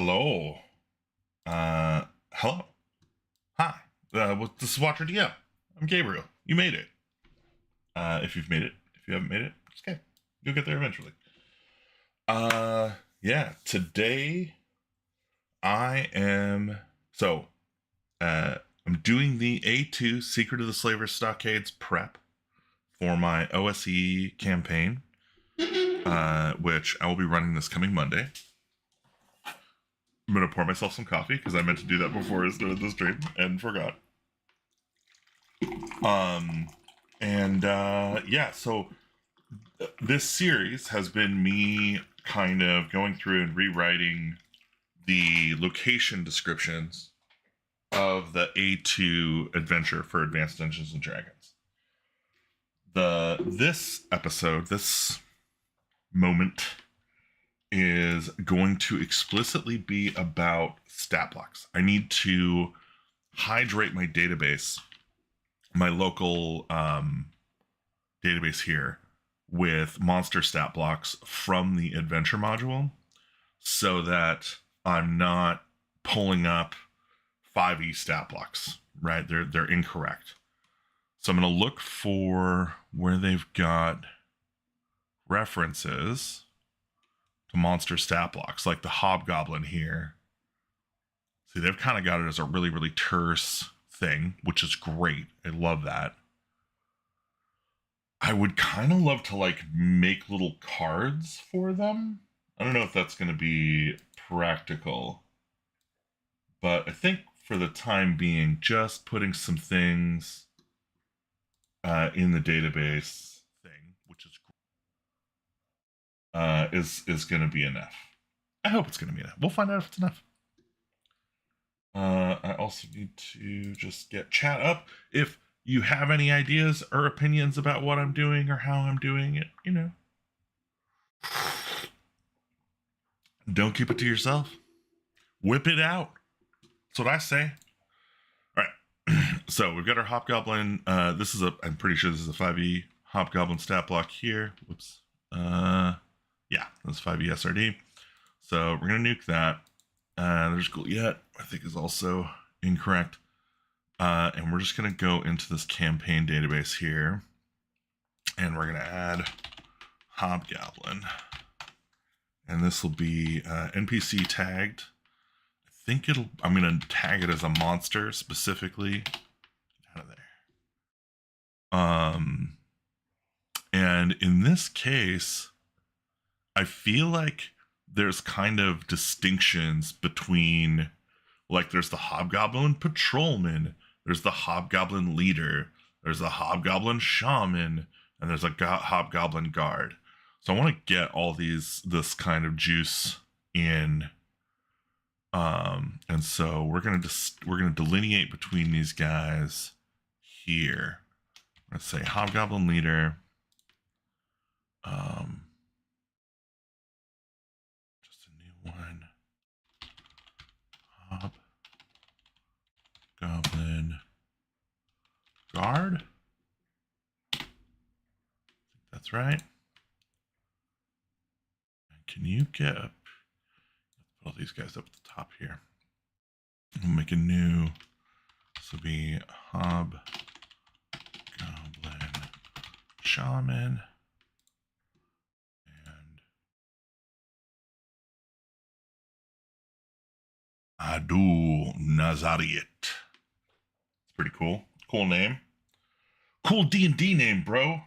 Hello. Hello. Hi. This is Watcher DM. I'm Gabriel. You made it. If you've made it. If you haven't made it, it's okay. You'll get there eventually. Yeah. Today I'm doing the A2 Secret of the Slavers Stockades prep for my OSE campaign, which I will be running this coming Monday. I'm gonna pour myself some coffee because I meant to do that before I started the stream and forgot. So this series has been me kind of going through and rewriting the location descriptions of the A2 adventure for Advanced Dungeons and Dragons. This moment is going to explicitly be about stat blocks. I need to hydrate my database, my local database here, with monster stat blocks from the adventure module so that I'm not pulling up 5e stat blocks, right? They're incorrect. So I'm going to look for where they've got references to monster stat blocks, like the Hobgoblin here. See, they've kind of got it as a really, really terse thing, which is great. I love that. I would kind of love to like make little cards for them. I don't know if that's going to be practical, but I think for the time being, just putting some things in the database thing, which is going to be enough. I hope it's going to be enough. We'll find out if it's enough. I also need to just get chat up. If you have any ideas or opinions about what I'm doing or how I'm doing it, you know, don't keep it to yourself. Whip it out. That's what I say. All right. So we've got our Hobgoblin. I'm pretty sure this is a 5e Hobgoblin stat block here. Whoops. Yeah, that's 5e SRD. So we're going to nuke that. There's Goliath, I think is also incorrect. And we're just going to go into this campaign database here. And we're going to add Hobgoblin. And this will be NPC tagged. I'm going to tag it as a monster specifically. Get out of there. And in this case, I feel like there's kind of distinctions between, like, there's the Hobgoblin Patrolman, there's the Hobgoblin Leader, there's the Hobgoblin Shaman, and there's a Hobgoblin Guard. So I want to get all this kind of juice in, and so we're gonna delineate between these guys here. Let's say Hobgoblin Leader. Just a new one. Hobgoblin Guard. That's right. Can you get up? Let's put all these guys up at the top here. We'll make a new. This will be Hobgoblin Shaman. And Adu Nazariet. It's pretty cool. Cool name. Cool D&D name, bro.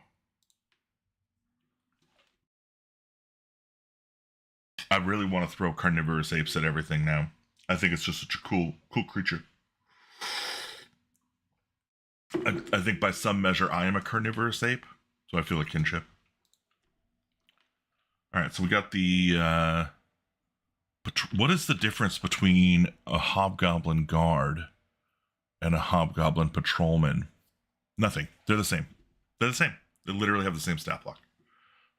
I really want to throw carnivorous apes at everything now. I think it's just such a cool creature. I think by some measure I am a carnivorous ape, so I feel a kinship. All right, so we got the. What is the difference between a Hobgoblin Guard and a Hobgoblin Patrolman? Nothing. They're the same. They're the same. They literally have the same stat block.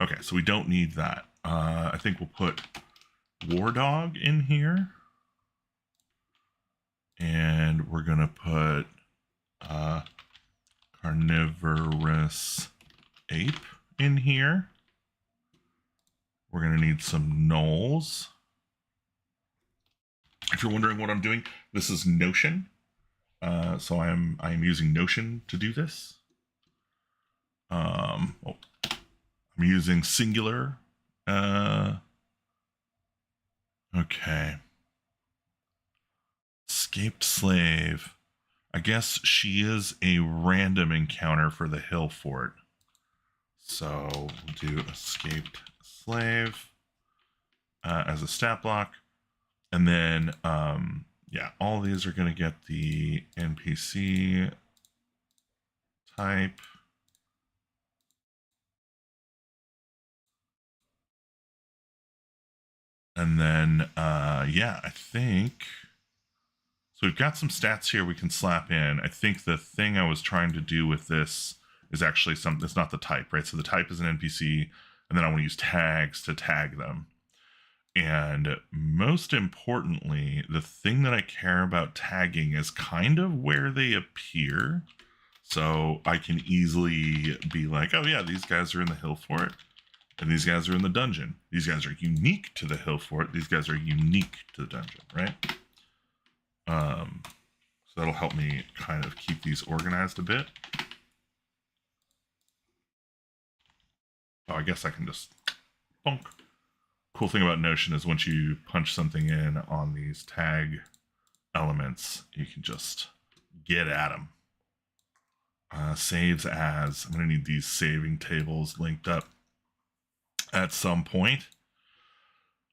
Okay, so we don't need that. I think we'll put War Dog in here. And we're going to put Carnivorous Ape in here. We're going to need some gnolls. If you're wondering what I'm doing, this is Notion. So I'm using Notion to do this. I'm using Singular. Okay. Escaped slave. I guess she is a random encounter for the hill fort. So we'll do escaped slave as a stat block. And then, yeah, all these are going to get the NPC type. And then, yeah, I think... So we've got some stats here we can slap in. I think the thing I was trying to do with this is actually something, it's not the type, right? So the type is an NPC, and then I want to use tags to tag them. And most importantly, the thing that I care about tagging is kind of where they appear. So I can easily be like, oh yeah, these guys are in the hill fort, and these guys are in the dungeon. These guys are unique to the hill fort. These guys are unique to the dungeon, right? So that'll help me kind of keep these organized a bit. Oh, I guess I can just bonk. Cool thing about Notion is once you punch something in on these tag elements, you can just get at them. Saves as. I'm going to need these saving tables linked up at some point.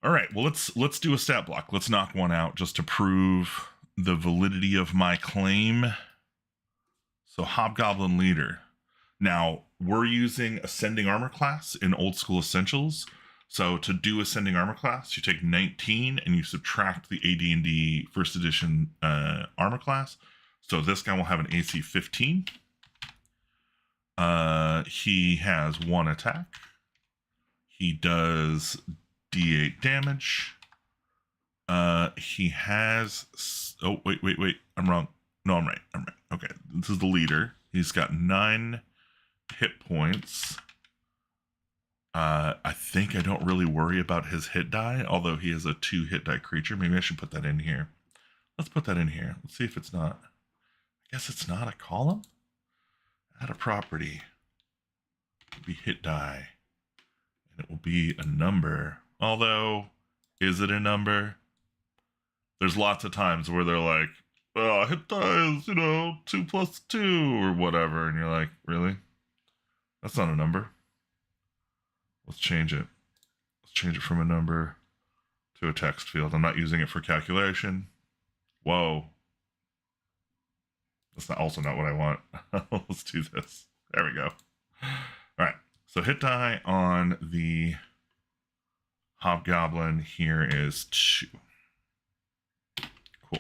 All right, well, let's do a stat block. Let's knock one out just to prove the validity of my claim. So Hobgoblin Leader. Now, we're using Ascending Armor class in Old School Essentials. So to do Ascending Armor class, you take 19 and you subtract the AD&D First Edition armor class. So this guy will have an AC 15. He has 1 attack. He does D8 damage. He has... Oh, wait. I'm wrong. No, I'm right. Okay, this is the leader. He's got 9 hit points. I think I don't really worry about his hit die, although he is a 2 hit die creature. Maybe I should put that in here. Let's put that in here. Let's see if it's not. I guess it's not a column. Add a property. It'll be hit die. And it will be a number. Although, is it a number? There's lots of times where they're like, oh, hit die is, 2 plus 2 or whatever. And you're like, really? That's not a number. Let's change it. Let's change it from a number to a text field. I'm not using it for calculation. Whoa. That's also not what I want. Let's do this. There we go. All right. So hit die on the Hobgoblin here is 2. Cool.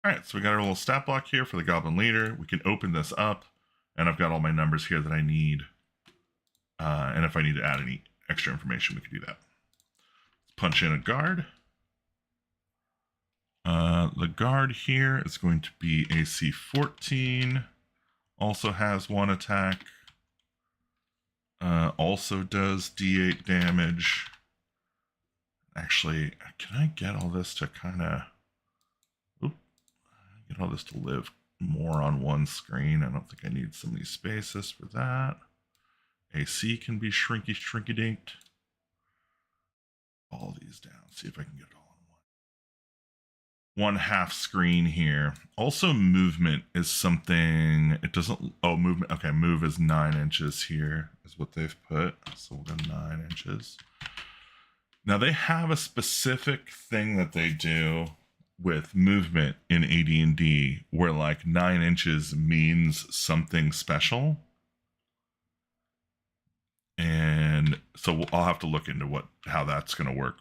All right. So we got our little stat block here for the Goblin Leader. We can open this up, and I've got all my numbers here that I need. And if I need to add any extra information, we can do that. Let's punch in a guard. The guard here is going to be AC 14. Also has 1 attack. Also does D8 damage. Actually, can I get all this to kind of... Get all this to live more on one screen? I don't think I need so many spaces for that. AC can be shrinky-dinked. All these down. See if I can get it all in one. 1/2 screen here. Also, movement is something. It doesn't. Oh, movement. Okay, move is 9 inches here, is what they've put. So we'll go 9 inches. Now, they have a specific thing that they do with movement in AD&D where, like, 9 inches means something special. And so I'll have to look into how that's going to work.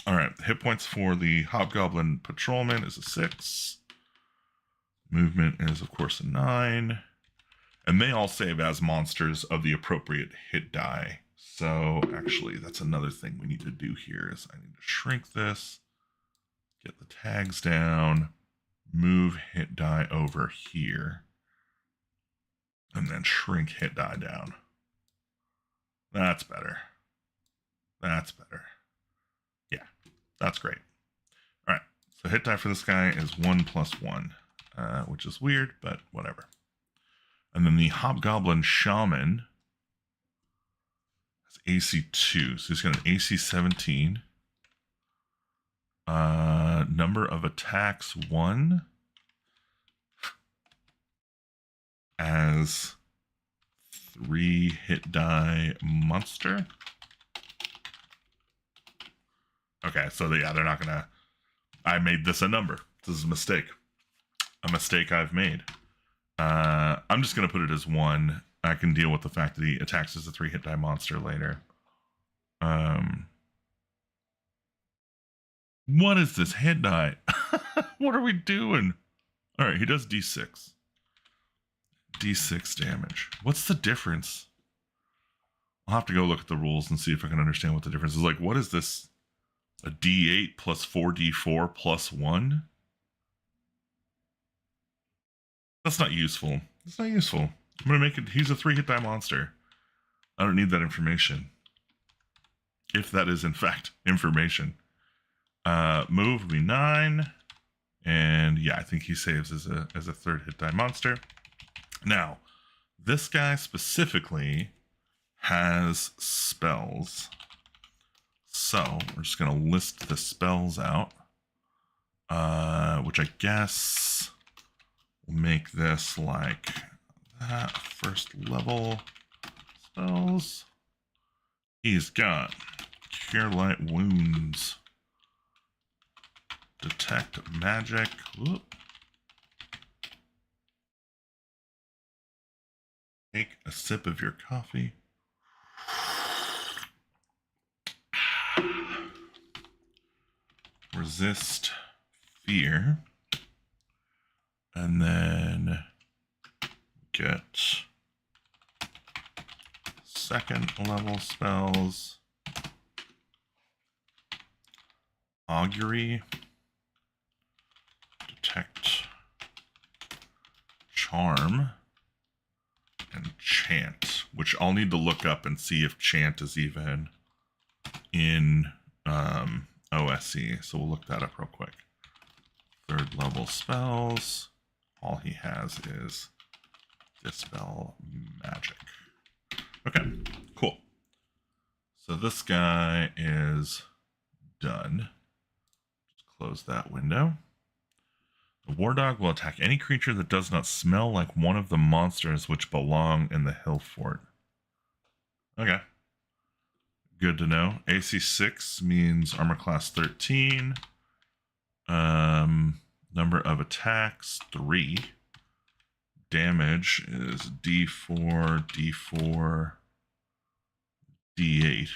All right, hit points for the Hobgoblin Patrolman is a 6. Movement is, of course, a 9. And they all save as monsters of the appropriate hit die. So actually, that's another thing we need to do here is I need to shrink this, get the tags down, move hit die over here, and then shrink hit die down. That's better. That's better. Yeah. That's great. All right. So hit die for this guy is 1+1, which is weird, but whatever. And then the Hobgoblin Shaman has AC 2. So he's got an AC 17. Number of attacks 1. As 3 hit die monster. Okay, so yeah, they're not gonna. I made this a number. This is a mistake. A mistake I've made. I'm just gonna put it as 1. I can deal with the fact that he attacks as a 3 hit die monster later. What is this hit die? What are we doing? All right, he does D6. D6 damage. What's the difference? I'll have to go look at the rules and see if I can understand what the difference is. Like, what is this? A D8 plus 4D4 plus 1? That's not useful. It's not useful. I'm going to make it, he's a 3 hit die monster. I don't need that information. If that is, in fact, information. Move would be 9. And yeah, I think he saves as a 3rd hit die monster. Now, this guy specifically has spells. So we're just going to list the spells out, which I guess will make this like that. 1st level spells. He's got Cure Light Wounds, Detect Magic. Whoop. Take a sip of your coffee. Resist Fear. And then get 2nd level spells. Augury. Detect. Charm. And Chant, which I'll need to look up and see if Chant is even in OSE. So we'll look that up real quick. 3rd level spells. All he has is Dispel Magic. Okay, cool. So this guy is done. Just close that window. The War Dog will attack any creature that does not smell like one of the monsters which belong in the hill fort. Okay. Good to know. AC 6 means armor class 13. Number of attacks 3. Damage is D4, D4, D8.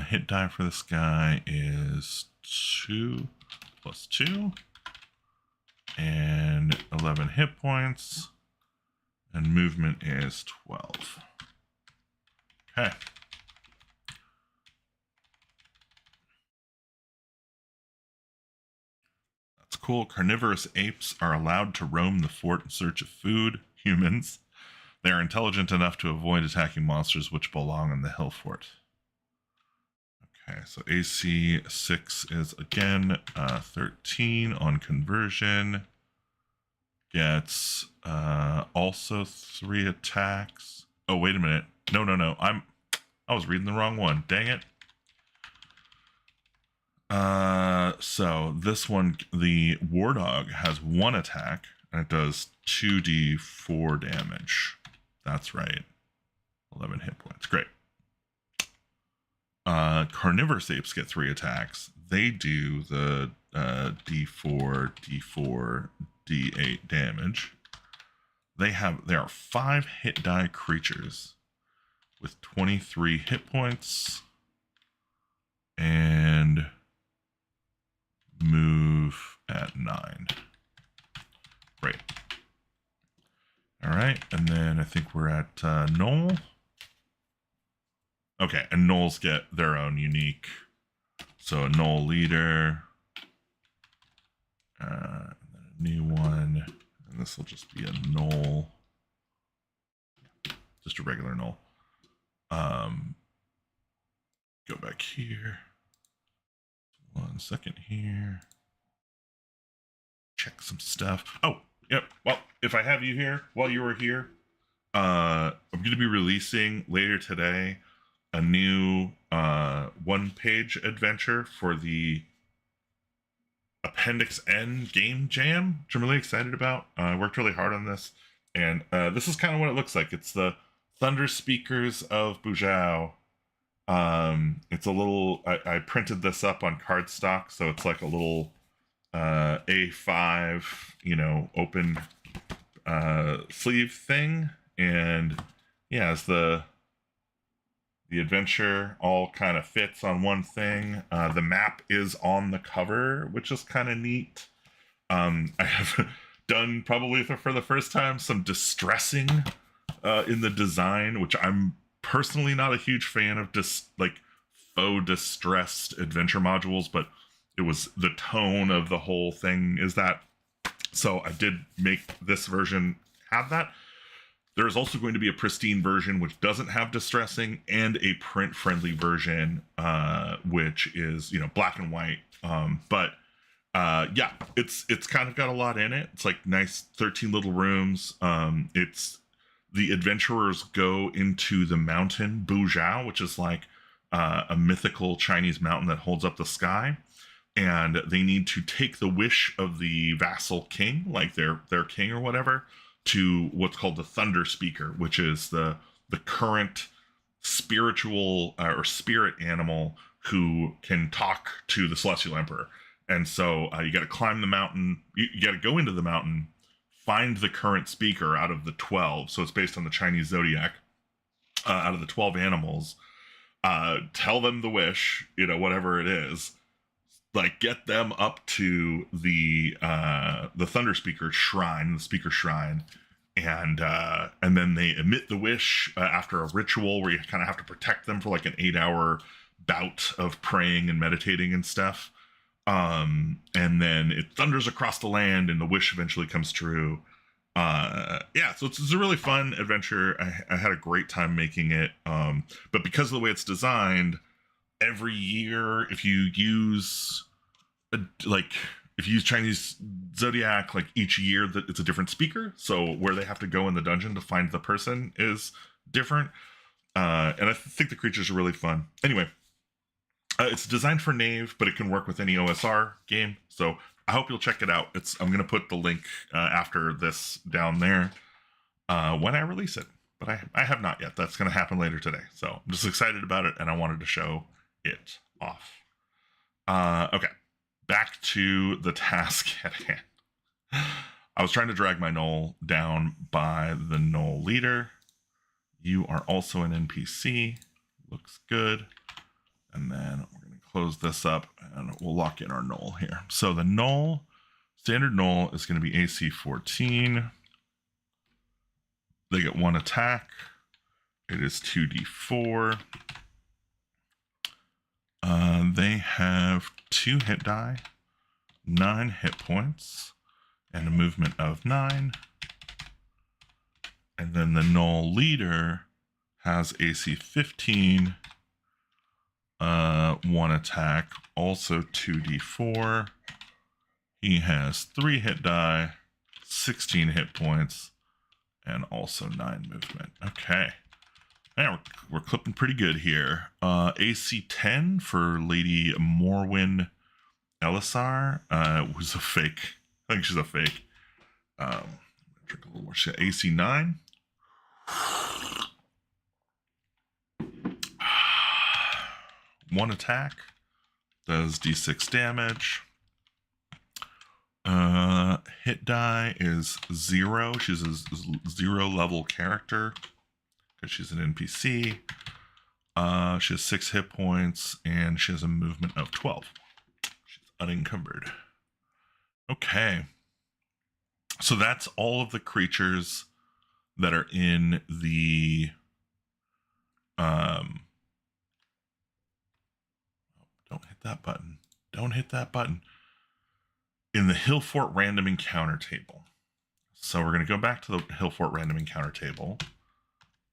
Hit die for this guy is 2 plus 2. And 11 hit points. And movement is 12. Okay. That's cool. Carnivorous apes are allowed to roam the fort in search of food. Humans. They are intelligent enough to avoid attacking monsters which belong in the hill fort. Okay, so AC 6 is again 13 on conversion. Gets also 3 attacks. Oh, wait a minute. No. I was reading the wrong one. Dang it. So this one, the War Dog has 1 attack, and it does 2d4 damage. That's right. 11 hit points. Great. Carnivorous apes get 3 attacks. They do the d4, d4, d8 damage. They are 5 hit die creatures with 23 hit points and move at 9. Great. All right, and then I think we're at Knoll. Okay, and Knolls get their own unique. So a Knoll leader, and then a new one, and this will just be a Knoll, just a regular Knoll. Go back here. 1 second here. Check some stuff. Oh, yep. Well, if I have you here while you were here, I'm going to be releasing later today a new one-page adventure for the Appendix N game jam, which I'm really excited about. I worked really hard on this, and this is kind of what it looks like. It's the Thunder Speakers of Buzhou. It's a little, I printed this up on cardstock, so it's like a little A5, open sleeve thing, and yeah, as the adventure all kind of fits on one thing. The map is on the cover, which is kind of neat. I have done probably for the first time some distressing in the design, which I'm personally not a huge fan of, just like faux distressed adventure modules, but it was the tone of the whole thing is that. So I did make this version have that. There is also going to be a pristine version which doesn't have distressing, and a print-friendly version which is black and white. Yeah, it's kind of got a lot in it. It's like nice 13 little rooms. It's the adventurers go into the mountain Buzhou, which is like a mythical Chinese mountain that holds up the sky, and they need to take the wish of the vassal king, like their king or whatever, to what's called the Thunder Speaker, which is the current spiritual or spirit animal who can talk to the Celestial Emperor. And so you got to climb the mountain. You got to go into the mountain, find the current speaker out of the 12. So it's based on the Chinese zodiac. Out of the 12 animals, tell them the wish, whatever it is. Like, get them up to the Thunder Speaker shrine, the speaker shrine, and then they emit the wish after a ritual where you kind of have to protect them for like an 8-hour bout of praying and meditating and stuff. And then it thunders across the land, and the wish eventually comes true. Yeah, so it's a really fun adventure. I had a great time making it. But because of the way it's designed, every year, if you use Chinese zodiac, like each year that it's a different speaker, so where they have to go in the dungeon to find the person is different. And I think the creatures are really fun. Anyway, it's designed for Knave, but it can work with any OSR game, so I hope you'll check it out. I'm going to put the link after this down there when I release it, but I have not yet. That's going to happen later today, so I'm just excited about it, and I wanted to show it off. Okay, back to the task at hand. I was trying to drag my Gnoll down by the Gnoll leader. You are also an NPC. Looks good. And then we're going to close this up, and we'll lock in our Gnoll here. So the Gnoll, standard Gnoll, is going to be AC 14. They get 1 attack. It is 2d4. They have 2 hit die, 9 hit points, and a movement of 9. And then the Gnoll leader has AC 15, 1 attack, also 2d4. He has 3 hit die, 16 hit points, and also 9 movement. Okay. Yeah, we're clipping pretty good here. AC 10 for Lady Morwyn Elisar, who's a fake. I think she's a fake. Drink a little more. She got AC 9. One attack. Does D6 damage. Hit die is 0. She's a 0 level character, because she's an NPC. She has 6 hit points, and she has a movement of 12. She's unencumbered. Okay. So that's all of the creatures that are in the don't hit that button. Don't hit that button. In the Hill Fort random encounter table. So we're going to go back to the Hill Fort random encounter table,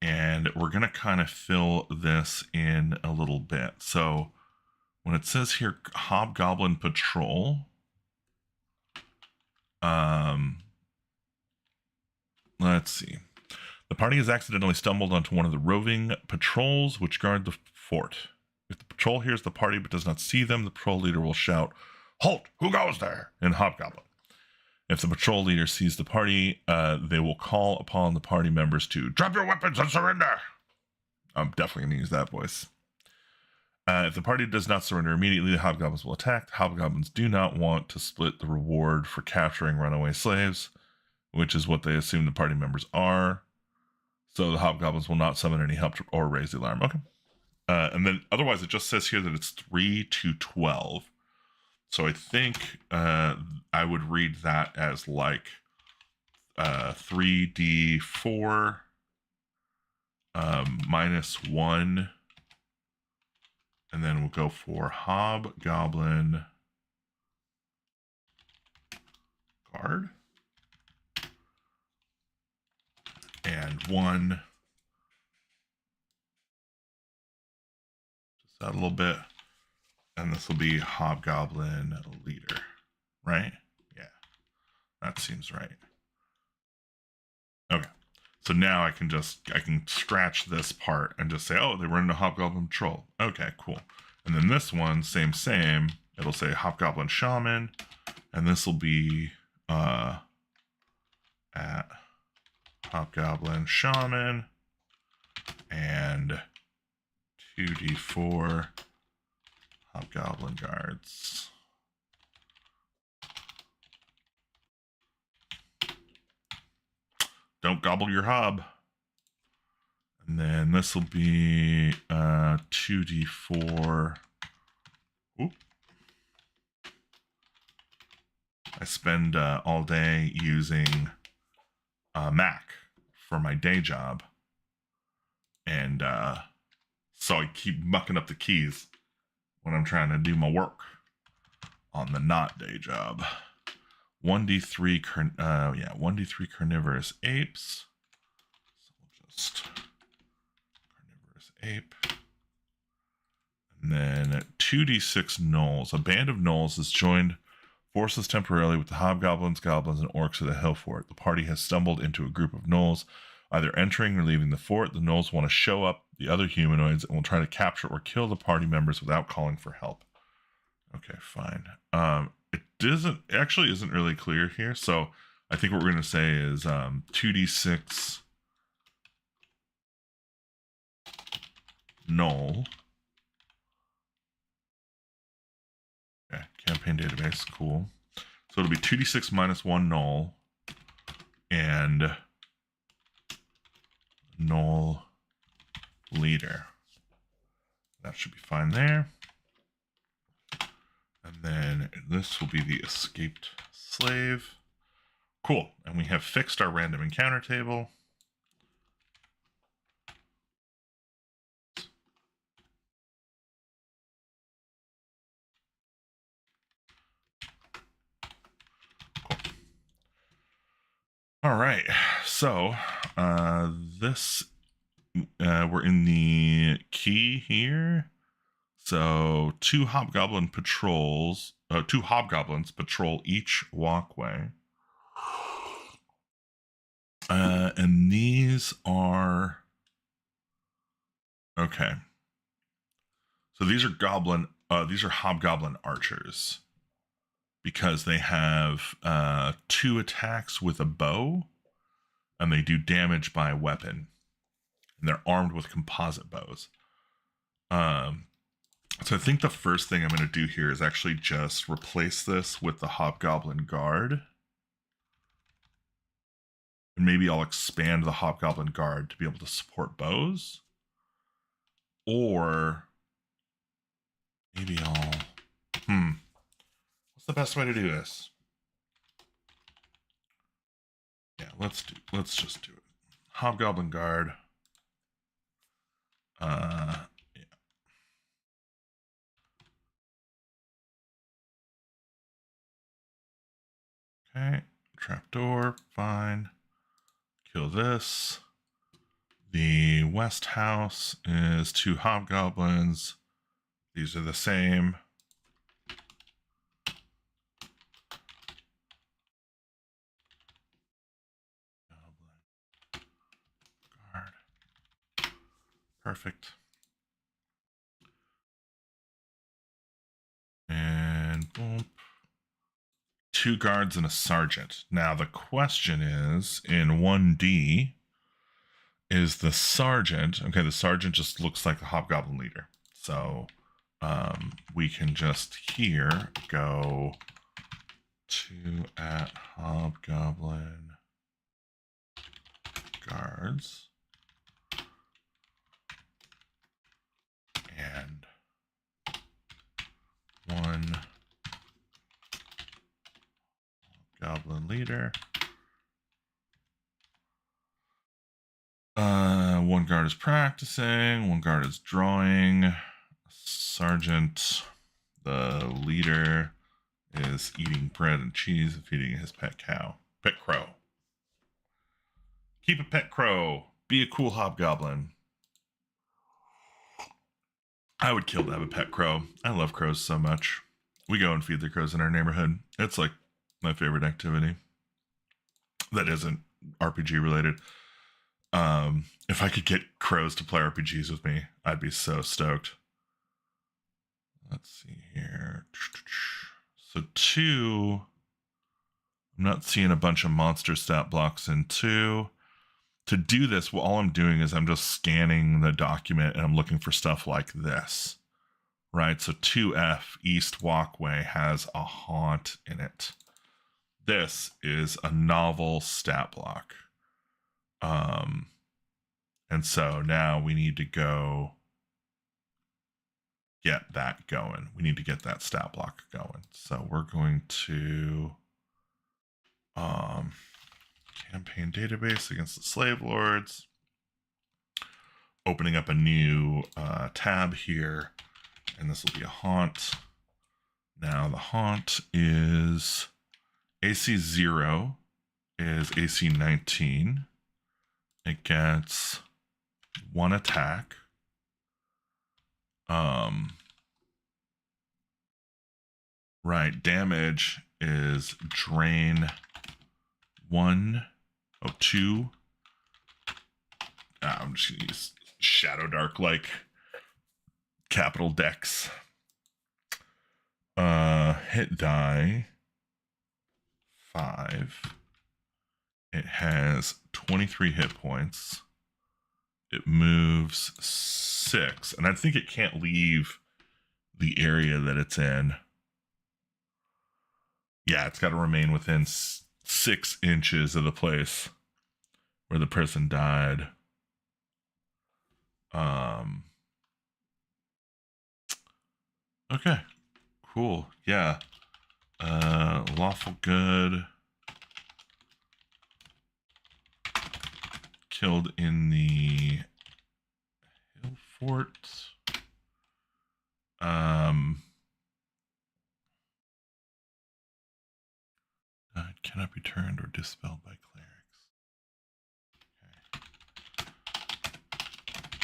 and we're going to kind of fill this in a little bit. So when it says here Hobgoblin Patrol, let's see. The party has accidentally stumbled onto one of the roving patrols which guard the fort. If the patrol hears the party but does not see them, the patrol leader will shout, "Halt! Who goes there?" in Hobgoblin. If the patrol leader sees the party, they will call upon the party members to drop your weapons and surrender. I'm definitely going to use that voice. If the party does not surrender immediately, the hobgoblins will attack. The hobgoblins do not want to split the reward for capturing runaway slaves, which is what they assume the party members are. So the hobgoblins will not summon any help or raise the alarm. Okay. And then otherwise, it just says here that it's 3 to 12. So I think I would read that as like 3d4 -1. And then we'll go for Hobgoblin Guard. And 1. Just out a little bit. And this will be Hobgoblin Leader, right? Yeah, that seems right. Okay, so now I can scratch this part and just say, oh, they run into Hobgoblin Patrol. Okay, cool. And then this one, same. It'll say Hobgoblin Shaman, and this will be at Hobgoblin Shaman and 2d4 Hobgoblin Guards. Don't gobble your hob. And then this will be 2d4. Oop. I spend all day using Mac for my day job. And so I keep mucking up the keys when I'm trying to do my work on the not day job. 1d3 carnivorous apes. So we'll just carnivorous ape. And then 2d6 gnolls. A band of gnolls has joined forces temporarily with the hobgoblins, goblins, and orcs of the hill fort. The party has stumbled into a group of gnolls, either entering or leaving the fort. The gnolls want to show up the other humanoids and will try to capture or kill the party members without calling for help. Okay, fine. It actually isn't really clear here, so I think what we're going to say is 2d6 gnoll. Okay, campaign database, cool. So it'll be 2d6 -1 gnoll and gnoll leader. That should be fine there. And then this will be the escaped slave. Cool. And we have fixed our random encounter table. Cool. All right. So this we're in the key here. So two hobgoblins patrol each walkway. And these are okay. So these are hobgoblin archers because they have 2 attacks with a bow and they do damage by weapon. And they're armed with composite bows. So I think the first thing I'm going to do here is actually just replace this with the Hobgoblin Guard. And maybe I'll expand the Hobgoblin Guard to be able to support bows. Or maybe I'll... What's the best way to do this? Yeah, let's just do it. Hobgoblin Guard. Yeah. Okay, trapdoor, fine. Kill this. The west house is 2 hobgoblins, These are the same. Guard. Perfect. And boom. 2 guards and a sergeant. Now the question is, in 1D, is the sergeant, okay, the sergeant just looks like the hobgoblin leader. So we can just here go to at hobgoblin guards and 1 goblin leader. 1 guard is practicing, 1 guard is drawing. Sergeant, the leader, is eating bread and cheese and feeding his pet cow. Pet crow. Keep a pet crow. Be a cool hobgoblin. I would kill to have a pet crow. I love crows so much. We go and feed the crows in our neighborhood. It's like my favorite activity. That isn't RPG related. If I could get crows to play RPGs with me, I'd be so stoked. Let's see here. So 2, I'm not seeing a bunch of monster stat blocks in 2. To do this, well, all I'm doing is I'm just scanning the document and I'm looking for stuff like this, right? So 2F East Walkway has a haunt in it. This is a novel stat block. And so now we need to go get that going. We need to get that stat block going. So we're going to campaign database against the slave lords. Opening up a new tab here, and this will be a haunt. Now the haunt is AC 0 is AC 19. It gets 1 attack. Right, damage is drain 1, 2. I'm just gonna use Shadow Dark like capital Dex. Hit die 5. It has 23 hit points. It moves 6, and I think it can't leave the area that it's in. Yeah, it's got to remain within 6 inches of the place where the person died. Okay, cool. Yeah. Lawful good. Killed in the hill fort. It cannot be turned or dispelled by clerics. Okay.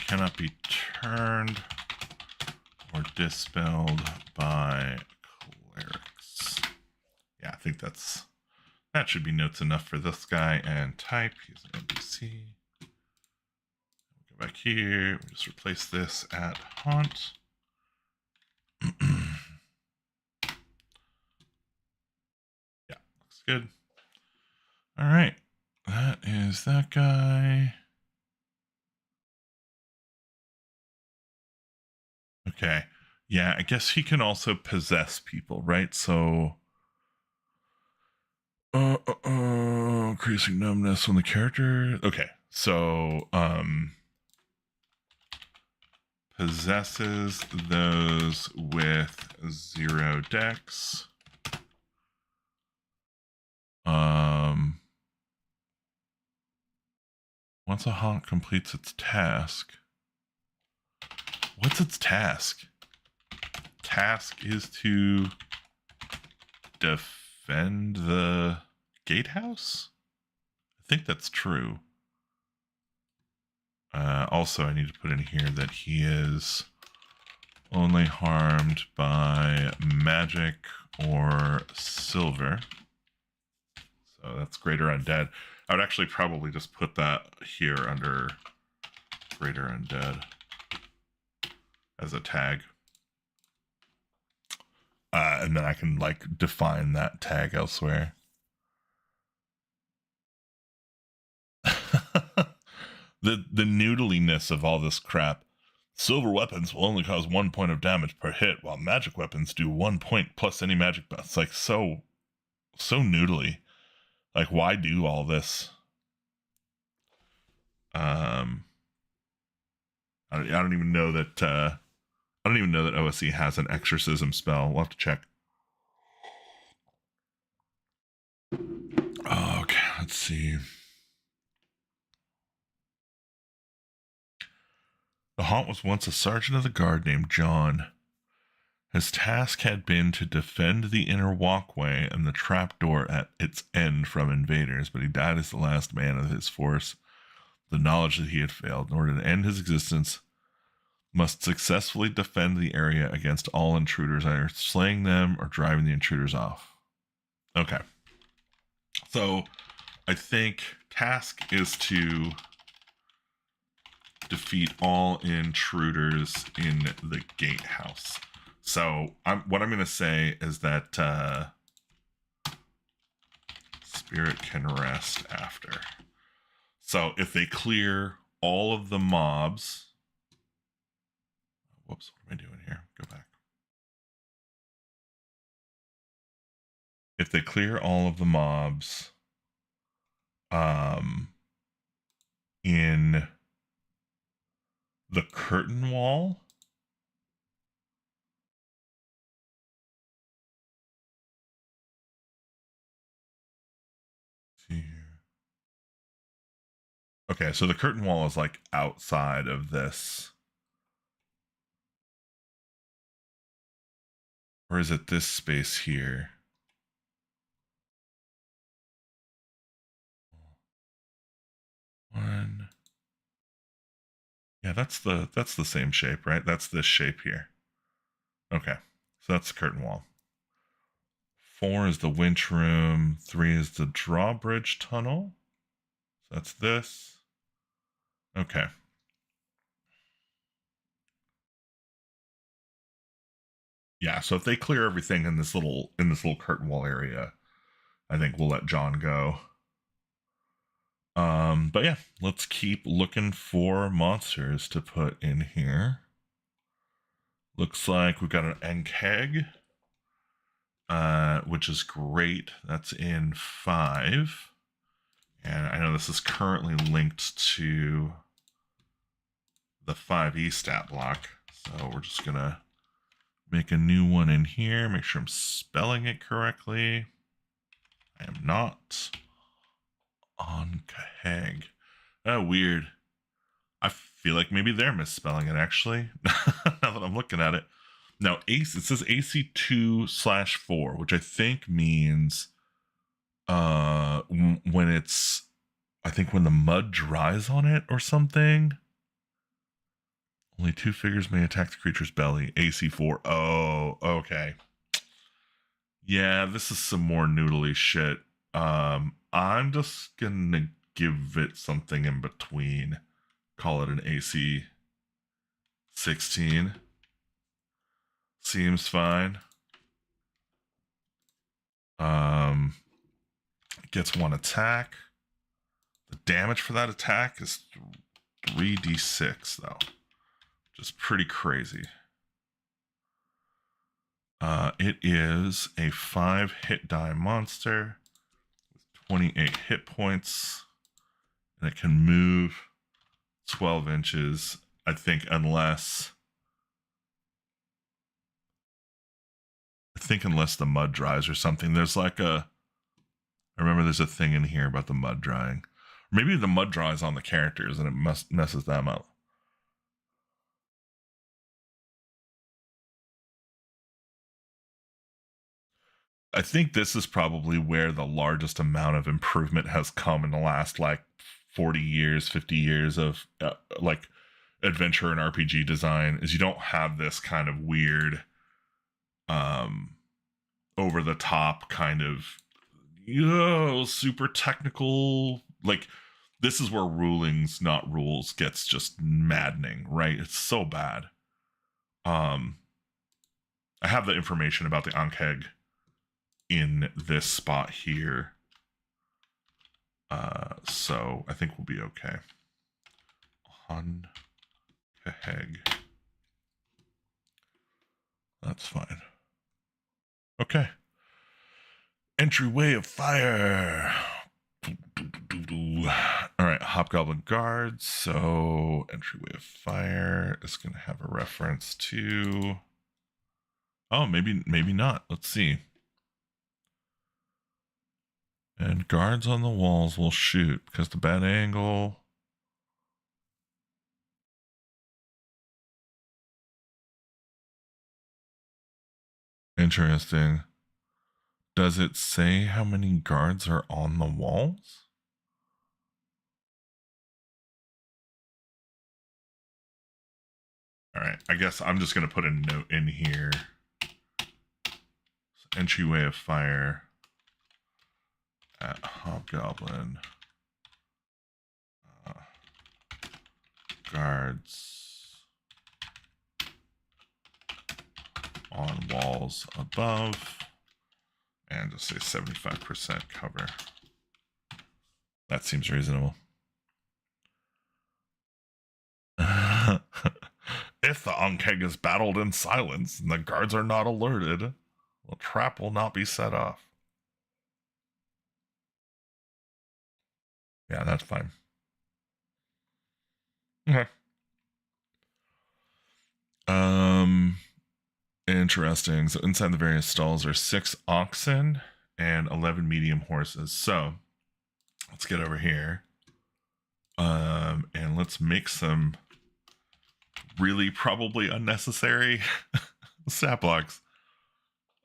Cannot be turned or dispelled by clerics. Yeah, I think that should be notes enough for this guy. And type, he's an NPC. Go back here, we'll just replace this at haunt. Yeah, looks good. All right, that is that guy. Okay, yeah, I guess he can also possess people, right? So, increasing numbness on the character. Okay, so, possesses those with 0 dex. Once a haunt completes its task. What's its task? Task is to defend the gatehouse? I think that's true. Also, I need to put in here that he is only harmed by magic or silver. So that's greater undead. I would actually probably just put that here under greater undead as a tag. And then I can like define that tag elsewhere. the noodliness of all this crap. Silver weapons will only cause 1 point of damage per hit, while magic weapons do 1 point plus any magic buff. It's like so noodly. Like, why do all this? I don't even know that. I don't even know that OSE has an exorcism spell. We'll have to check. Okay, let's see. The Haunt was once a sergeant of the guard named John. His task had been to defend the inner walkway and the trapdoor at its end from invaders, but he died as the last man of his force. The knowledge that he had failed, in order to end his existence, must successfully defend the area against all intruders, either slaying them or driving the intruders off. Okay. So I think task is to defeat all intruders in the gatehouse. So what I'm going to say is that spirit can rest after. So if they clear all of the mobs, whoops, what am I doing here? Go back. If they clear all of the mobs in the curtain wall, okay, so the curtain wall is like outside of this. Or is it this space here? One. Yeah, that's the same shape, right? That's this shape here. Okay, so that's the curtain wall. 4 is the winch room. 3 is the drawbridge tunnel. So that's this. Okay. Yeah, so if they clear everything in this little curtain wall area, I think we'll let John go. But yeah, let's keep looking for monsters to put in here. Looks like we've got an Enkeg, which is great. That's in 5. And I know this is currently linked to the 5e stat block. So we're just going to make a new one in here. Make sure I'm spelling it correctly. I am not. Enkeg. Oh, weird. I feel like maybe they're misspelling it, actually. Now that I'm looking at it. Now, it says AC2/4, which I think means when it's, I think when the mud dries on it or something. Only 2 figures may attack the creature's belly. AC4. Oh, okay. Yeah, this is some more noodly shit. I'm just gonna give it something in between. Call it an AC 16. Seems fine. Gets 1 attack. The damage for that attack is 3d6 though, which is pretty crazy. It is a 5 hit die monster with 28 hit points, and it can move 12 inches, I think, unless the mud dries or something. There's like I remember there's a thing in here about the mud drying. Maybe the mud dries on the characters and it messes them up. I think this is probably where the largest amount of improvement has come in the last like 40 years, 50 years of like adventure and RPG design is you don't have this kind of weird, over the top kind of, super technical. Like, this is where rulings, not rules, gets just maddening, right? It's so bad. I have the information about the Ankeg in this spot here. So I think we'll be okay. Ankeg. That's fine. Okay. Entryway of fire. All right, Hobgoblin Guards. So entryway of fire is going to have a reference to. Oh, maybe not. Let's see. And guards on the walls will shoot because the bad angle. Interesting. Does it say how many guards are on the walls? All right, I guess I'm just going to put a note in here. So entryway of fire at Hobgoblin. Guards on walls above. And just say 75% cover. That seems reasonable. If the Ankeg is battled in silence and the guards are not alerted, the trap will not be set off. Yeah, that's fine. Okay. Interesting. So inside the various stalls are 6 oxen and 11 medium horses. So let's get over here. And let's make some really probably unnecessary stat blocks.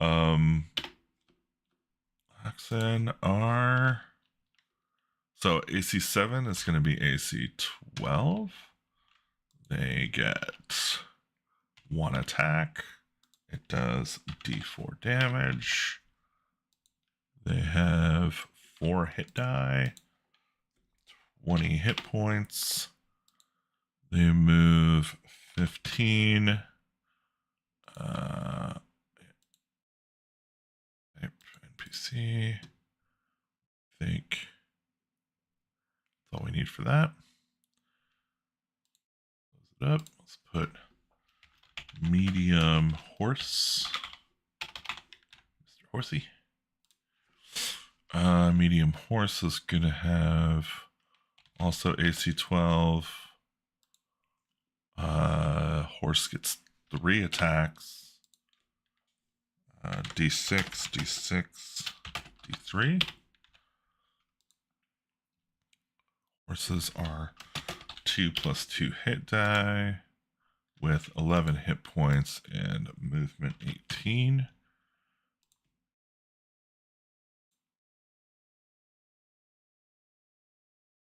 Oxen are, so AC 7 is going to be AC 12. They get 1 attack. It does D4 damage. They have 4 hit die, 20 hit points. They move 15. NPC. I think that's all we need for that. Close it up. Let's put medium horse. Mr. Horsey. Medium horse is going to have also AC 12. Horse gets 3 attacks. D6, D6, D3. Horses are 2+2 hit die with 11 hit points and movement 18.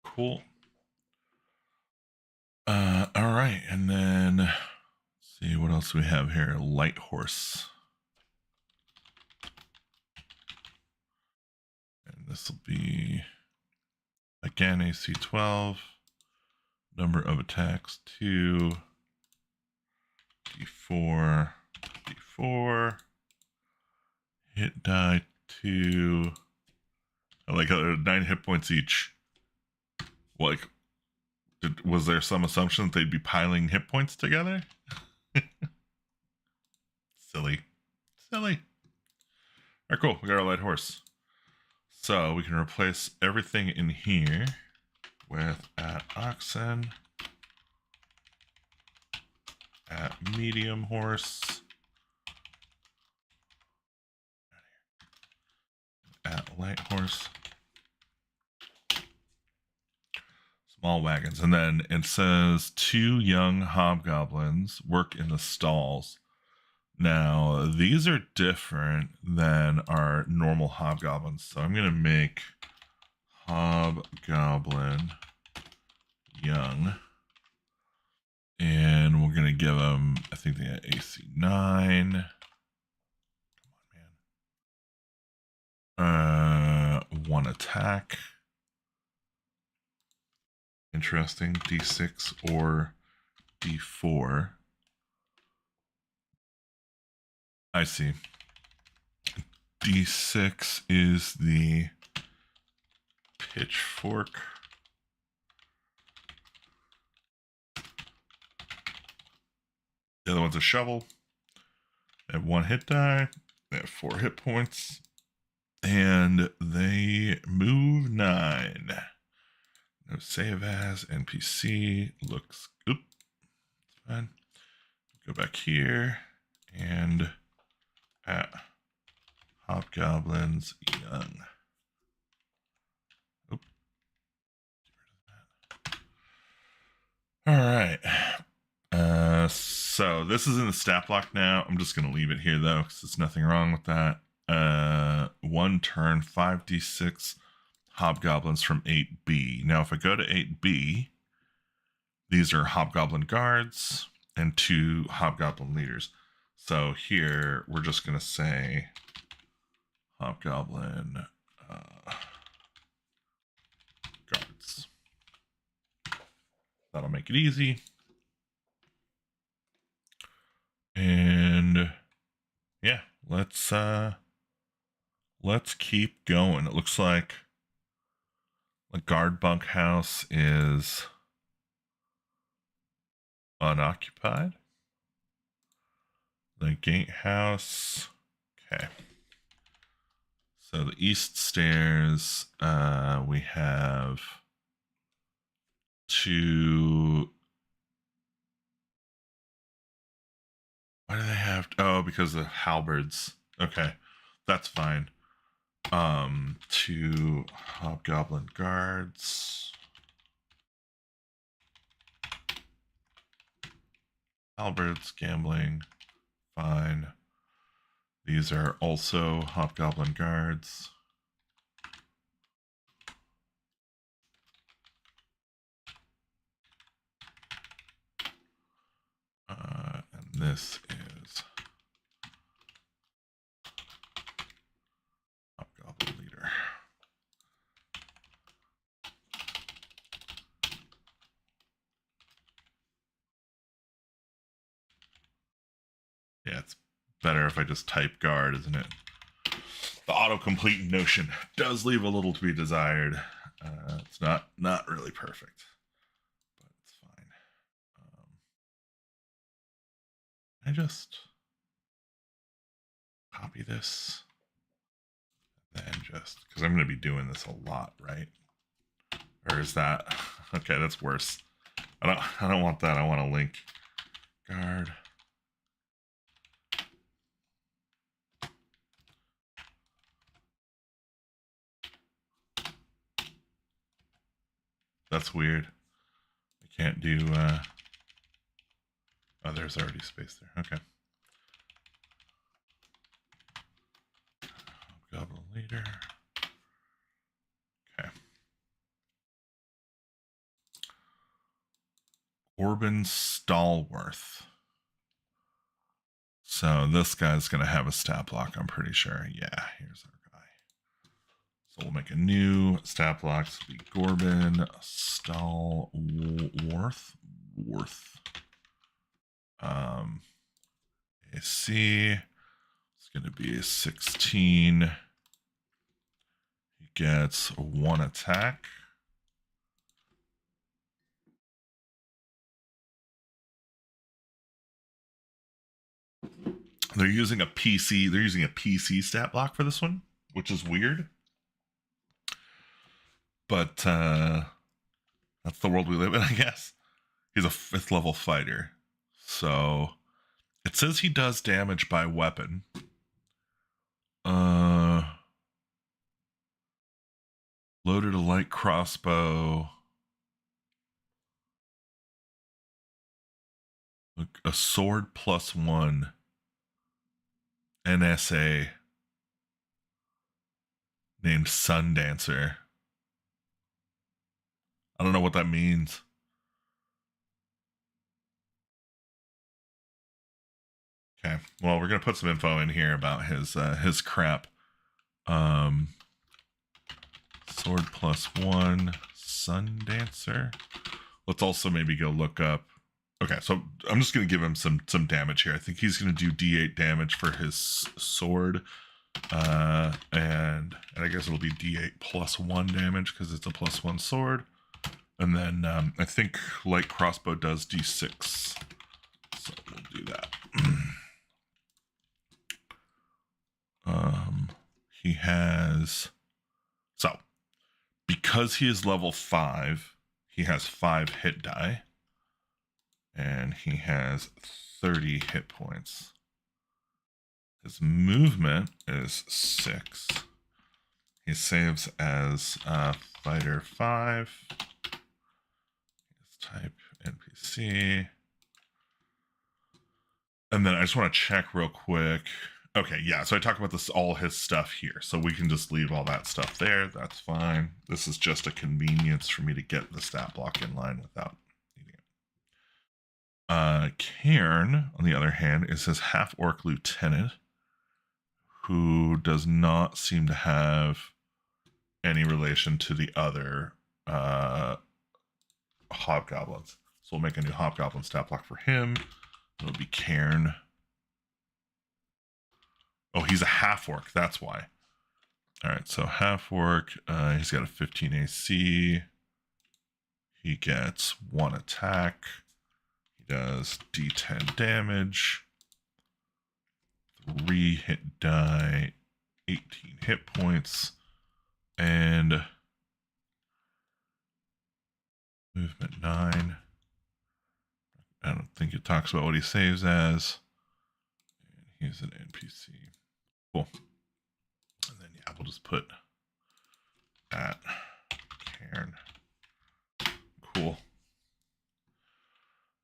Cool. All right, and then let's see what else we have here. Light horse. And this will be again AC 12. Number of attacks 2. D4. D4. Hit die 2. I like 9 hit points each. Like, was there some assumption that they'd be piling hit points together? Silly. All right, cool. We got our light horse. So we can replace everything in here with at oxen, at medium horse, at light horse. Small wagons. And then it says 2 young hobgoblins work in the stalls. Now, these are different than our normal hobgoblins. So I'm going to make hobgoblin young. And we're going to give them, I think they got AC 9. Come on, man. 1 attack. Interesting. D6 or D4. I see. D6 is the pitchfork. The other one's a shovel. They have 1 hit die. They have 4 hit points. And they move 9. No save as. NPC looks good. Fine. Go back here. And at Hobgoblins Young. Oop. All right. So this is in the stat block now. I'm just going to leave it here though, because there's nothing wrong with that. 1 turn, 5d6 hobgoblins from 8B. Now, if I go to 8B, these are hobgoblin guards and 2 hobgoblin leaders. So here we're just going to say hobgoblin guards. That'll make it easy. And yeah, let's keep going. It looks like the guard bunkhouse is unoccupied. The gatehouse, okay. So the east stairs, we have 2. Why do they have? Oh, because of halberds. Okay, that's fine. 2 hobgoblin guards. Halberds, gambling, fine. These are also hobgoblin guards. And this is hobgoblin leader. Yeah, it's better if I just type guard, isn't it? The autocomplete notion does leave a little to be desired. It's not really perfect, but it's fine. I just copy this, then just, because I'm going to be doing this a lot, right? Or is that okay? That's worse. I don't want that. I want a link guard. That's weird. I can't do oh, there's already space there. Okay. Hobgoblin leader. Okay. Corbin Stallworth. So this guy's going to have a stat block, I'm pretty sure. Yeah, here's our guy. So we'll make a new stat block. This will be Corbin Stallworth. AC. It's going to be a 16. He gets 1 attack. They're using a PC. They're using a PC stat block for this one, which is weird. But that's the world we live in, I guess. He's a 5th level fighter. So it says he does damage by weapon. Loaded a light crossbow. A sword +1. NSA. Named Sundancer. I don't know what that means. Okay. Well, we're gonna put some info in here about his crap. Sword +1, Sun Dancer. Let's also maybe go look up. Okay, so I'm just gonna give him some damage here. I think he's gonna do D8 damage for his sword, and I guess it'll be D8 +1 damage because it's a +1 sword. And then I think light crossbow does D6, so we'll do that. He has, so because he is level 5, he has 5 hit die, and he has 30 hit points. His movement is 6. He saves as fighter 5. His type NPC. And then I just want to check real quick. Okay, yeah, so I talk about this, all his stuff here. So we can just leave all that stuff there. That's fine. This is just a convenience for me to get the stat block in line without needing it. Cairn, on the other hand, is his half-orc lieutenant, who does not seem to have any relation to the other hobgoblins. So we'll make a new hobgoblin stat block for him. It'll be Cairn. Oh, he's a half-orc. That's why. All right, so half-orc. He's got a 15 AC. He gets 1 attack. He does D10 damage. 3 hit die. 18 hit points. And movement 9. I don't think it talks about what he saves as. And he's an NPC. Cool. And then, yeah, we'll just put that. Cairn. Cool.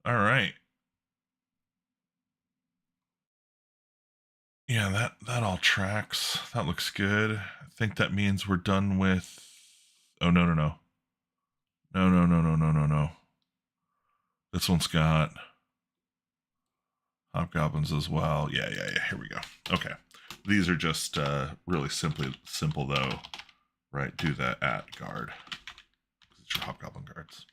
All right. Yeah, that all tracks. That looks good. I think that means we're done with... Oh, no. No. This one's got hobgoblins as well. Yeah. Here we go. Okay. These are just really simple though, right? Do that at guard. It's your hobgoblin guards.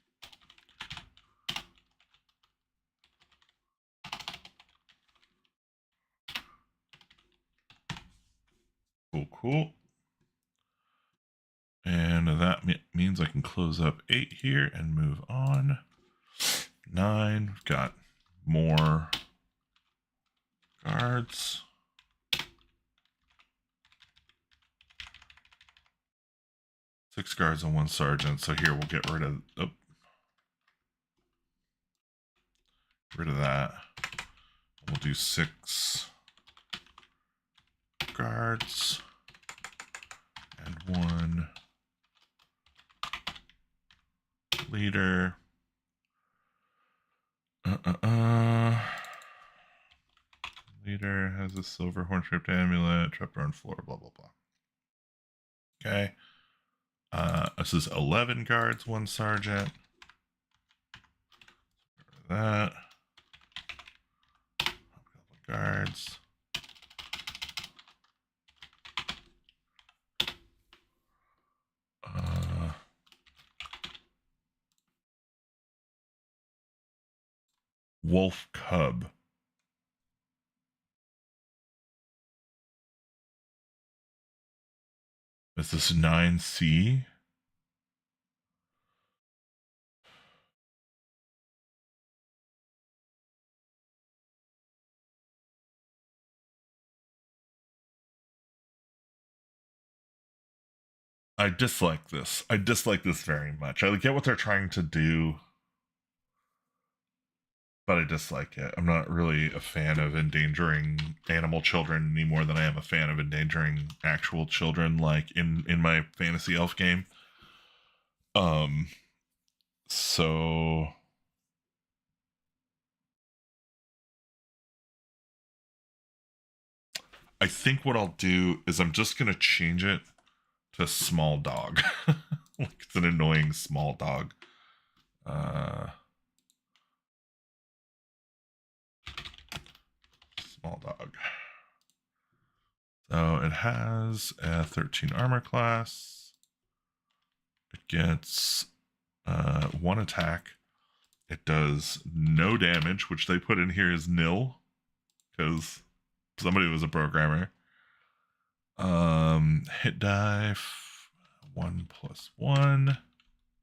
Cool. And that means I can close up 8 here and move on. 9. We've got more guards. Six guards and 1 sergeant. So here we'll get rid of that. We'll do 6 guards and 1 leader. Leader has a silver horn-shaped amulet, trapdoor and floor, blah blah blah. Okay. This is 11 guards, 1 sergeant. That. Guards. Wolf Cub. Is this 9C? I dislike this. I dislike this very much. I get what they're trying to do, but I dislike it. I'm not really a fan of endangering animal children any more than I am a fan of endangering actual children, like in my fantasy elf game. So I think what I'll do is I'm just gonna change it to small dog. Like it's an annoying small dog. small dog. So it has a 13 armor class. It gets 1 attack. It does no damage, which they put in here as nil because somebody was a programmer. Hit die 1+1.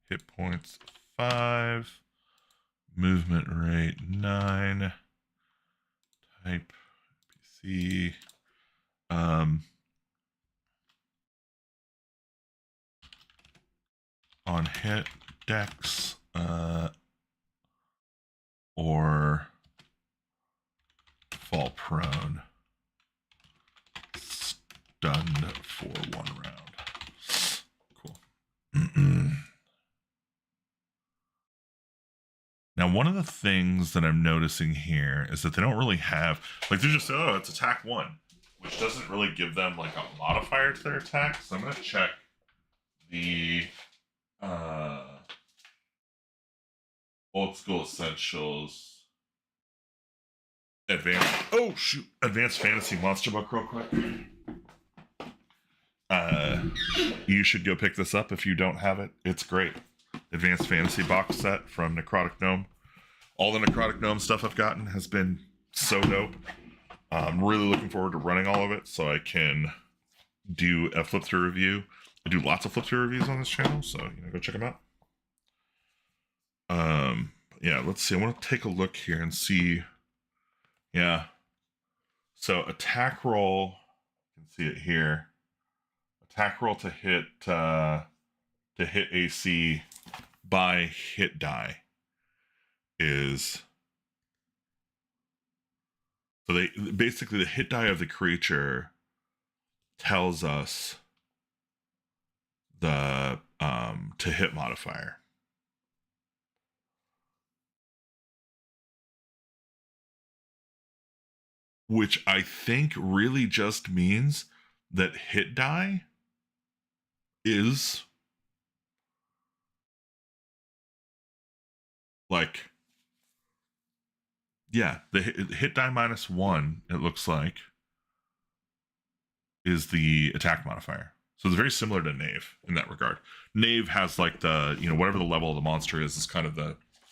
Hit points 5. Movement rate 9. Type PC. On hit, dex, or fall prone, stunned for 1 round. Cool. Now, one of the things that I'm noticing here is that they don't really have, like, they're just, oh, it's attack 1, which doesn't really give them, like, a modifier to their attack. So I'm going to check the Old School Essentials Advanced Fantasy Monster Book real quick. You should go pick this up if you don't have it. It's great. Advanced Fantasy box set from Necrotic Gnome. All the Necrotic Gnome stuff I've gotten has been so dope. I'm really looking forward to running all of it so I can do a flip through review. I do lots of flip through reviews on this channel, so go check them out. Yeah, let's see. I want to take a look here and see. Yeah. So attack roll, you can see it here. Attack roll to hit AC by hit die is, so they basically, the hit die of the creature tells us the to hit modifier. Which I think really just means that hit die is like, yeah, the hit die -1, it looks like, is the attack modifier. So it's very similar to Knave in that regard. Knave has like the, whatever the level of the monster is kind of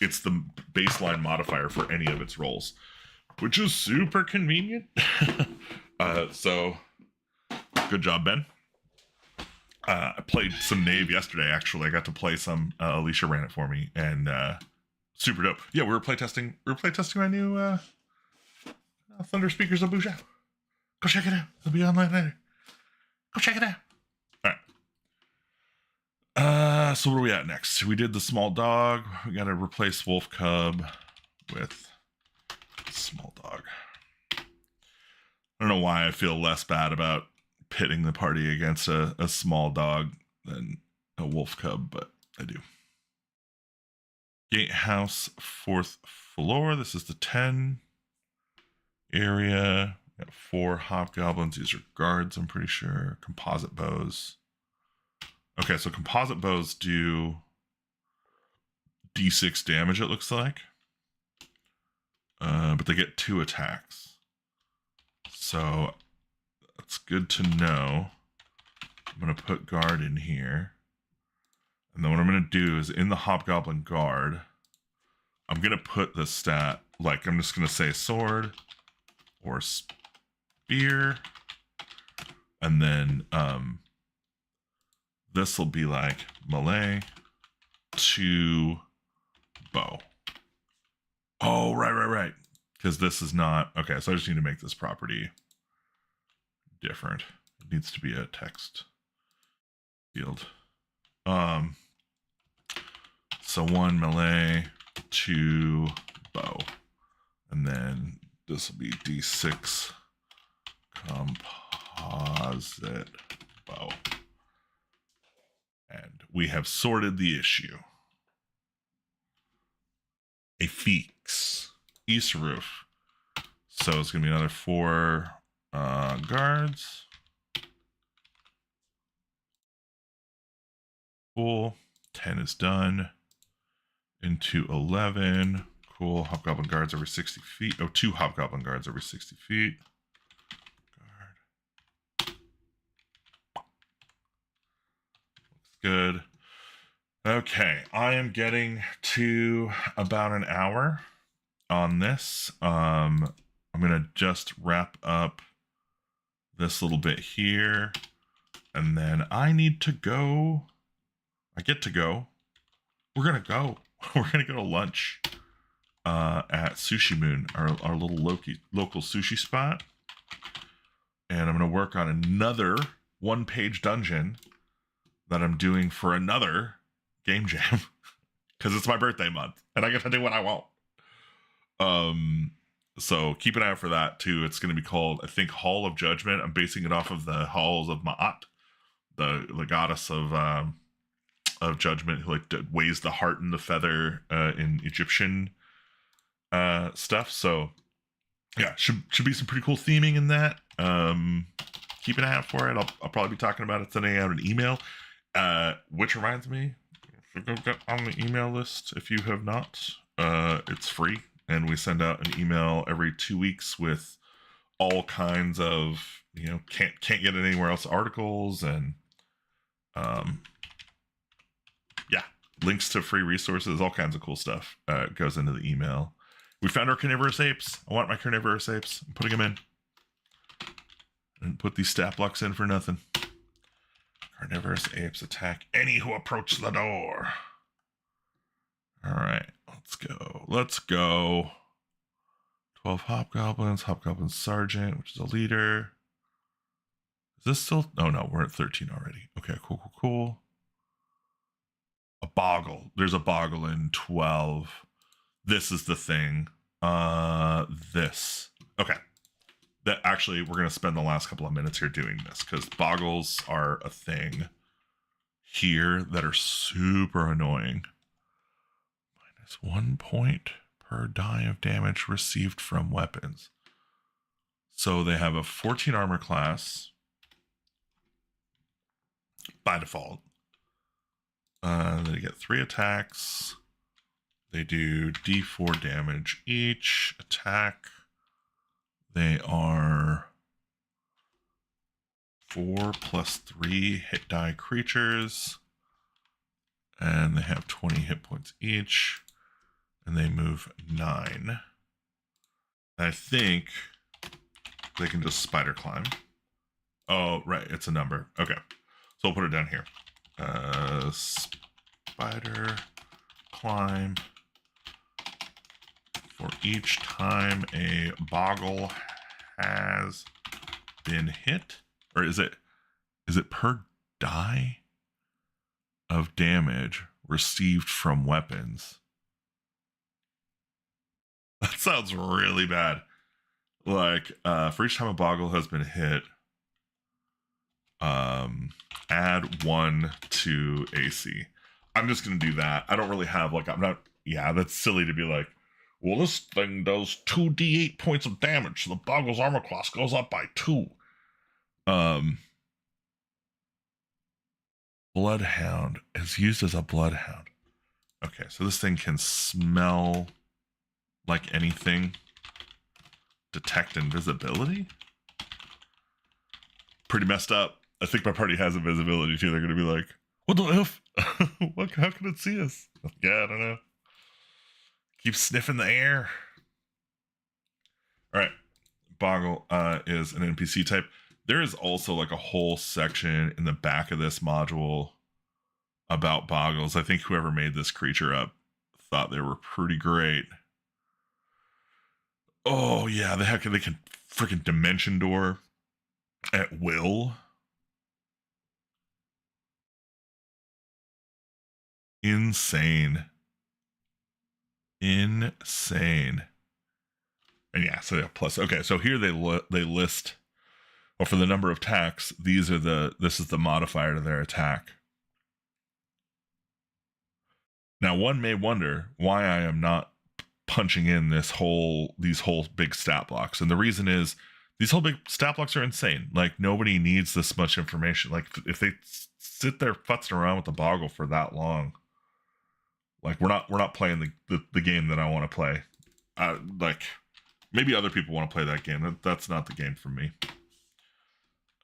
it's the baseline modifier for any of its rolls, which is super convenient. So good job, Ben. I played some Knave yesterday, actually. I got to play some. Alicia ran it for me, and super dope. Yeah, we were playtesting my new Thunder Speakers of Bouja. Go check it out. It'll be online later. Go check it out. All right. So what are we at next? We did the small dog. We got to replace Wolf Cub with small dog. I don't know why I feel less bad about pitting the party against a small dog than a wolf cub, but I do. Gatehouse, 4th floor. This is the 10 area. We got 4 hobgoblins. These are guards, I'm pretty sure. Composite bows. Okay, so composite bows do D6 damage, it looks like. But they get 2 attacks. So that's good to know. I'm going to put guard in here. And then what I'm going to do is in the hobgoblin guard, I'm going to put the stat, like I'm just going to say sword or spear. And then this will be like melee to bow. Oh, right. Because this is not, okay, so I just need to make this property different. It needs to be a text field. So 1 melee, 2 bow. And then this will be D6 composite bow. And we have sorted the issue. A Feeks. East roof. So it's going to be another 4 guards. Cool. 10 is done. Into 11. cool. Hobgoblin guards every 60 feet. Oh, 2 hobgoblin guards every 60 feet. Guard. Looks good. Okay, I am getting to about an hour on this. I'm gonna just wrap up this little bit here, and then I need to go. I get to go. We're gonna go. We're gonna go to lunch at Sushi Moon, our little local sushi spot, and I'm gonna work on another 1-page dungeon that I'm doing for another game jam because it's my birthday month and I get to do what I want. So keep an eye out for that too. It's going to be called, I think, Hall of Judgment. I'm basing it off of the halls of Ma'at, the goddess of judgment, who like weighs the heart and the feather in Egyptian stuff. So yeah, should be some pretty cool theming in that. Keep an eye out for it. I'll probably be talking about it today out an email. Which reminds me, go get on the email list if you have not. It's free, and we send out an email every 2 weeks with all kinds of, you know, can't get it anywhere else articles, and yeah, links to free resources, all kinds of cool stuff goes into the email. We found our carnivorous apes. I want my carnivorous apes. I'm putting them in. And put these stat blocks in for nothing. Carnivorous apes attack any who approach the door. All right, let's go. Let's go. 12 hobgoblins. Hobgoblin sergeant, which is a leader. Is this still? Oh no, we're at 13 already. Okay, cool. A boggle. There's a boggle in 12. This is the thing. This. Okay. That actually, we're going to spend the last couple of minutes here doing this because boggles are a thing here that are super annoying. -1 point per die of damage received from weapons. So they have a 14 armor class by default. They get 3 attacks. They do D4 damage each attack. They are 4 + 3 hit die creatures, and they have 20 hit points each, and they move 9. I think they can just spider climb. Oh, right, it's a number. Okay, so I'll put it down here. Spider climb. For each time a boggle has been hit, or is it per die of damage received from weapons? That sounds really bad. Like, for each time a boggle has been hit, add 1 to AC. I'm just gonna do that. I don't really have, like, I'm not, yeah, that's silly to be like, well, this thing does 2d8 points of damage, so the boggle's armor class goes up by 2. Bloodhound is used as a bloodhound. Okay, so this thing can smell like anything. Detect invisibility? Pretty messed up. I think my party has invisibility too. They're gonna be like, what the F? What, how can it see us? Yeah, I don't know. Keep sniffing the air. All right. Boggle is an NPC type. There is also like a whole section in the back of this module about boggles. I think whoever made this creature up thought they were pretty great. Oh, yeah. They can freaking dimension door at will. Insane. Insane. And yeah, so yeah, plus, okay, so here they list, well, for the number of attacks, this is the modifier to their attack. Now, one may wonder why I am not punching in these whole big stat blocks. And the reason is these whole big stat blocks are insane. Like, nobody needs this much information. Like, if they sit there futzing around with the boggle for that long, like, we're not playing the game that I want to play. like maybe other people want to play that game. That's not the game for me.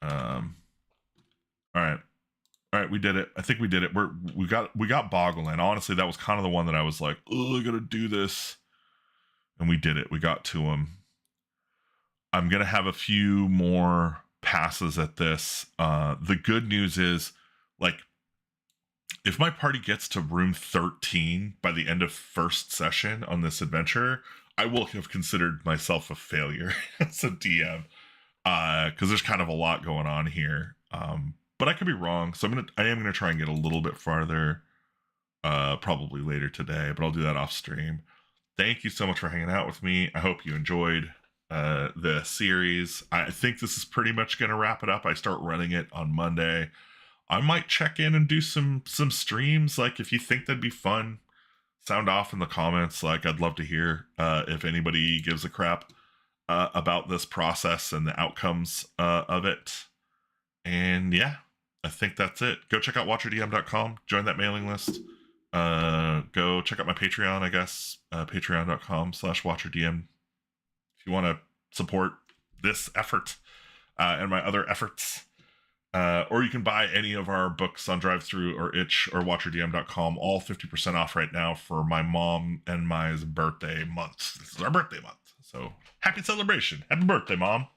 All right, we did it. I think we did it. We got Bogleland. Honestly, that was kind of the one that I was like, oh, I gotta do this, and we did it. We got to him. I'm gonna have a few more passes at this. The good news is, like, if my party gets to room 13 by the end of first session on this adventure, I will have considered myself a failure as a DM, because there's kind of a lot going on here. But I could be wrong, so I am gonna try and get a little bit farther, probably later today. But I'll do that off stream. Thank you so much for hanging out with me. I hope you enjoyed the series. I think this is pretty much gonna wrap it up. I start running it on Monday. I might check in and do some streams. Like, if you think that'd be fun, sound off in the comments. Like, I'd love to hear if anybody gives a crap about this process and the outcomes of it. And yeah, I think that's it. Go check out watcherdm.com. Join that mailing list. Go check out my Patreon, I guess. Patreon.com/watcherdm. If you want to support this effort and my other efforts. Or you can buy any of our books on DriveThru or Itch or watcherdm.com, all 50% off right now for my mom and my birthday month. This is our birthday month. So happy celebration. Happy birthday, Mom.